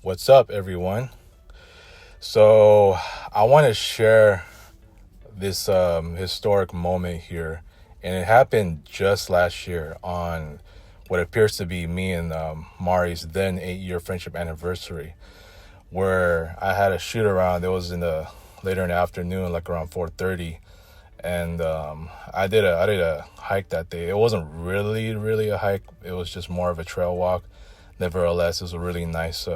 What's up, everyone? So, I want to share this historic moment here, and it happened just last year on what appears to be me and Mari's then 8-year friendship anniversary, where I had a shoot around. It was in the later in the afternoon, like around 4:30, and I did a hike that day. It wasn't really a hike. It was just more of a trail walk. Nevertheless, it was a really nice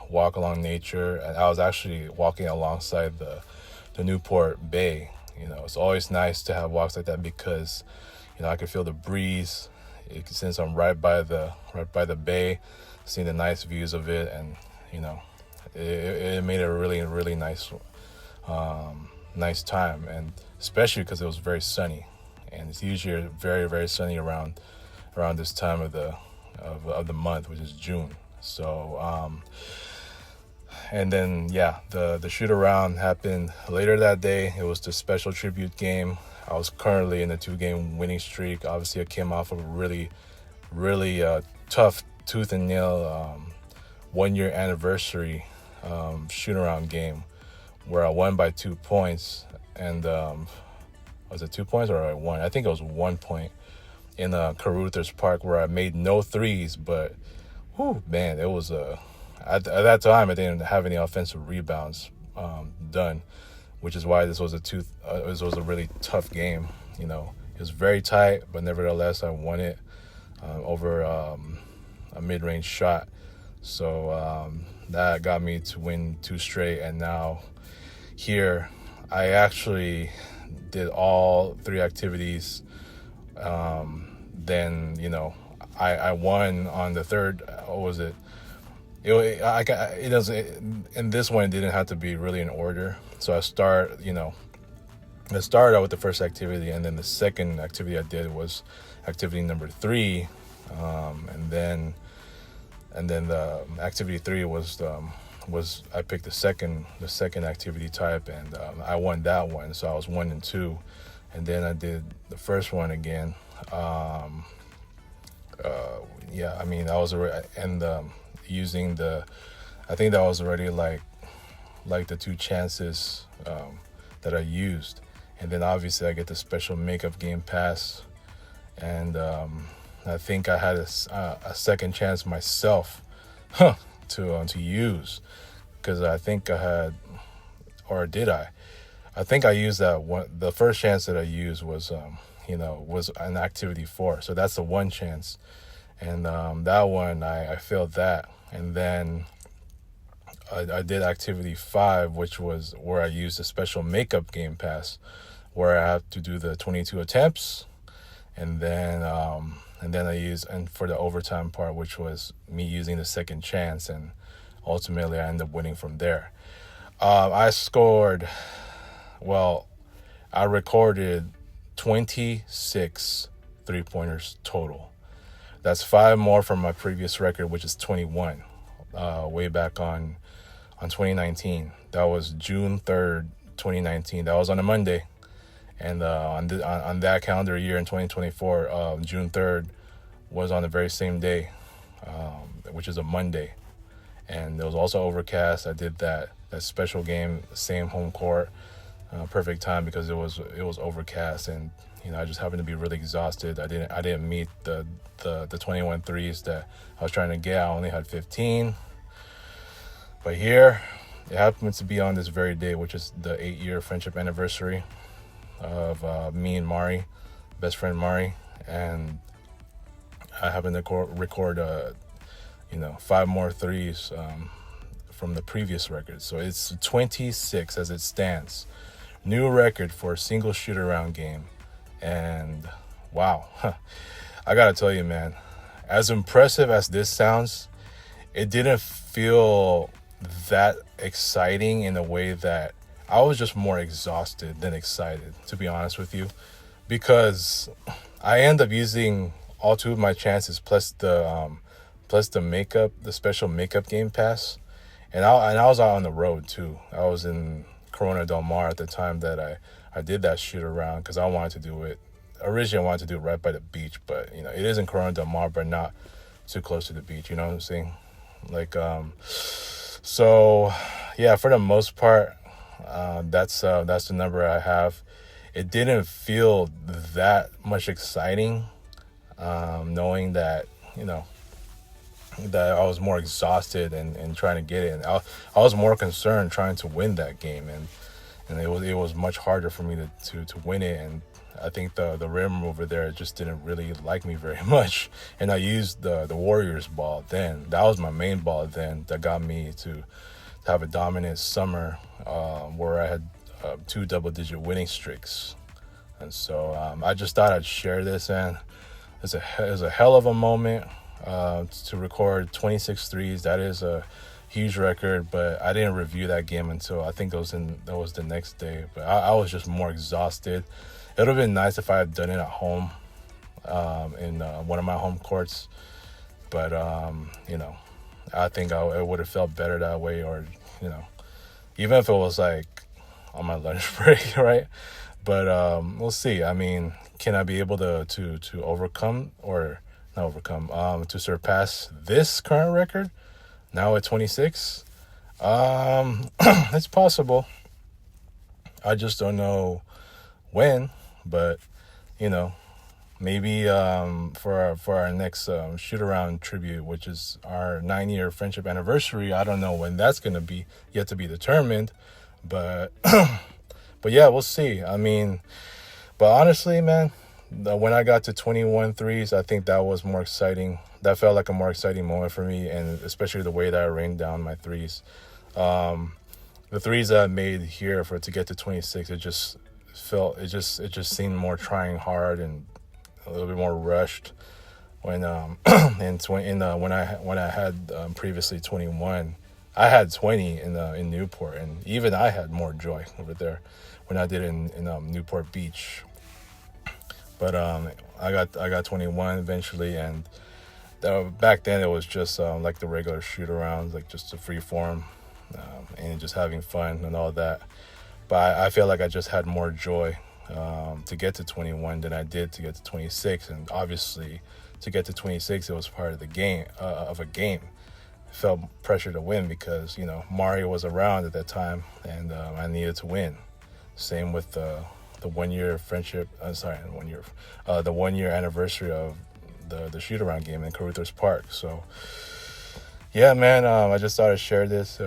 walk along nature. And I was actually walking alongside the Newport Bay. It's always nice to have walks like that because I can feel the breeze. Since I'm right by the bay, seeing the nice views of it, and you know, it made it a really nice time, and especially because it was very sunny, and it's usually very sunny around this time of the month, which is June. So and then yeah, the shoot around happened later that day. It was the special tribute game. I was currently in a 2-game winning streak. Obviously, I came off of a really tough tooth and nail 1-year anniversary shoot around game where I won by 2 points. And was it 2 points or I won? I think it was 1 point in Caruthers Park where I made no threes, but whew, man, it was at that time I didn't have any offensive rebounds done, which is why this was a really tough game. It was very tight, but nevertheless I won it over a mid-range shot. So that got me to win 2 straight, and now here I actually did all 3 activities. Then I won on the third. What was it? It doesn't. In this one, it didn't have to be really in order. So I started out with the first activity, and then the second activity I did was activity number 3, and then the activity 3 was I picked the second activity type, and I won that one. So I was 1 and 2, and then I did the first one again. Yeah, I mean, I was already and using I think that was already like the 2 chances that I used, and then obviously I get the special makeup game pass, and I think I had a second chance myself to use, because I think I had, or did I? I think I used that one. The first chance that I used was was an activity 4, so that's the one chance, and that one I failed that, and then I did activity 5, which was where I used a special makeup game pass, where I have to do the 22 attempts, and then I used, and for the overtime part, which was me using the second chance, and ultimately I ended up winning from there. I scored, well, I recorded 26 3-pointers total. That's 5 more from my previous record, which is 21, way back on 2019. That was June 3rd, 2019. That was on a Monday. And on that calendar year in 2024, June 3rd was on the very same day, which is a Monday. And it was also overcast. I did that special game, same home court, perfect time because it was overcast, and I just happened to be really exhausted. I didn't meet the 21 threes that I was trying to get. I only had 15. But here, it happens to be on this very day, which is the 8-year friendship anniversary of me and Mari, best friend Mari, and I happened to record 5 more threes from the previous record. So it's 26 as it stands. New record for a single shoot-around game. And wow, I gotta tell you, man, as impressive as this sounds, it didn't feel that exciting, in a way that I was just more exhausted than excited, to be honest with you, because I end up using all 2 of my chances plus the special makeup game pass, and I was out on the road too. I was in Corona Del Mar at the time that I did that shoot around, because I wanted to do it. Originally, I wanted to do it right by the beach, but it is in Corona Del Mar, but not too close to the beach. You know what I'm saying? Like So, yeah, for the most part, that's the number I have. It didn't feel that much exciting, knowing that that I was more exhausted and trying to get it. And I was more concerned trying to win that game, and it was much harder for me to win it. And I think the rim over there just didn't really like me very much. And I used the Warriors ball then. That was my main ball then that got me to have a dominant summer, where I had 2 double-digit winning streaks. And so I just thought I'd share this, and it was a hell of a moment to record 26 threes. That is a huge record, but I didn't review that game until I think that was the next day. But I was just more exhausted. It would have been nice if I had done it at home, in one of my home courts. But I think it would have felt better that way, or even if it was like on my lunch break, right? But we'll see. I mean, can I be able to overcome, or not overcome, to surpass this current record now at 26? It's possible. I just don't know when, but maybe for our next Shootaround tribute, which is our 9-year friendship anniversary. I don't know when that's gonna be, yet to be determined, but but yeah, we'll see. I mean, but honestly, man, when I got to 21 threes, I think that was more exciting. That felt like a more exciting moment for me, and especially the way that I rained down my threes. The threes that I made here to get to 26, it just seemed more trying hard and a little bit more rushed. When when I had previously 21, I had 20 in Newport, and even I had more joy over there when I did in Newport Beach. But I got 21 eventually, and back then it was just like the regular shoot-arounds, like just a free form, and just having fun and all that. But I feel like I just had more joy to get to 21 than I did to get to 26. And obviously, to get to 26, it was part of the game, I felt pressure to win because Mario was around at that time, and I needed to win. Same with the 1-year friendship. The 1-year anniversary of the shoot-around game in Carruthers Park. So yeah, man, I just thought I'd share this.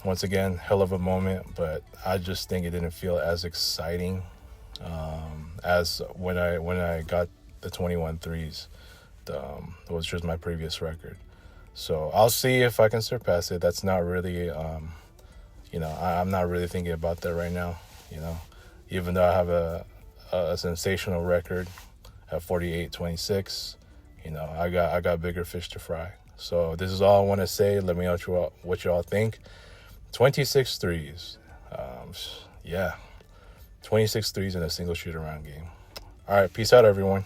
Once again, hell of a moment, but I just think it didn't feel as exciting as when I got the 21 threes. It was just my previous record. So I'll see if I can surpass it. That's not really, I'm not really thinking about that right now. Even though I have a sensational record at 48-26, I got bigger fish to fry. So this is all I want to say. Let me know what you all think. 26 threes. 26 threes in a single shoot-around game. All right, peace out, everyone.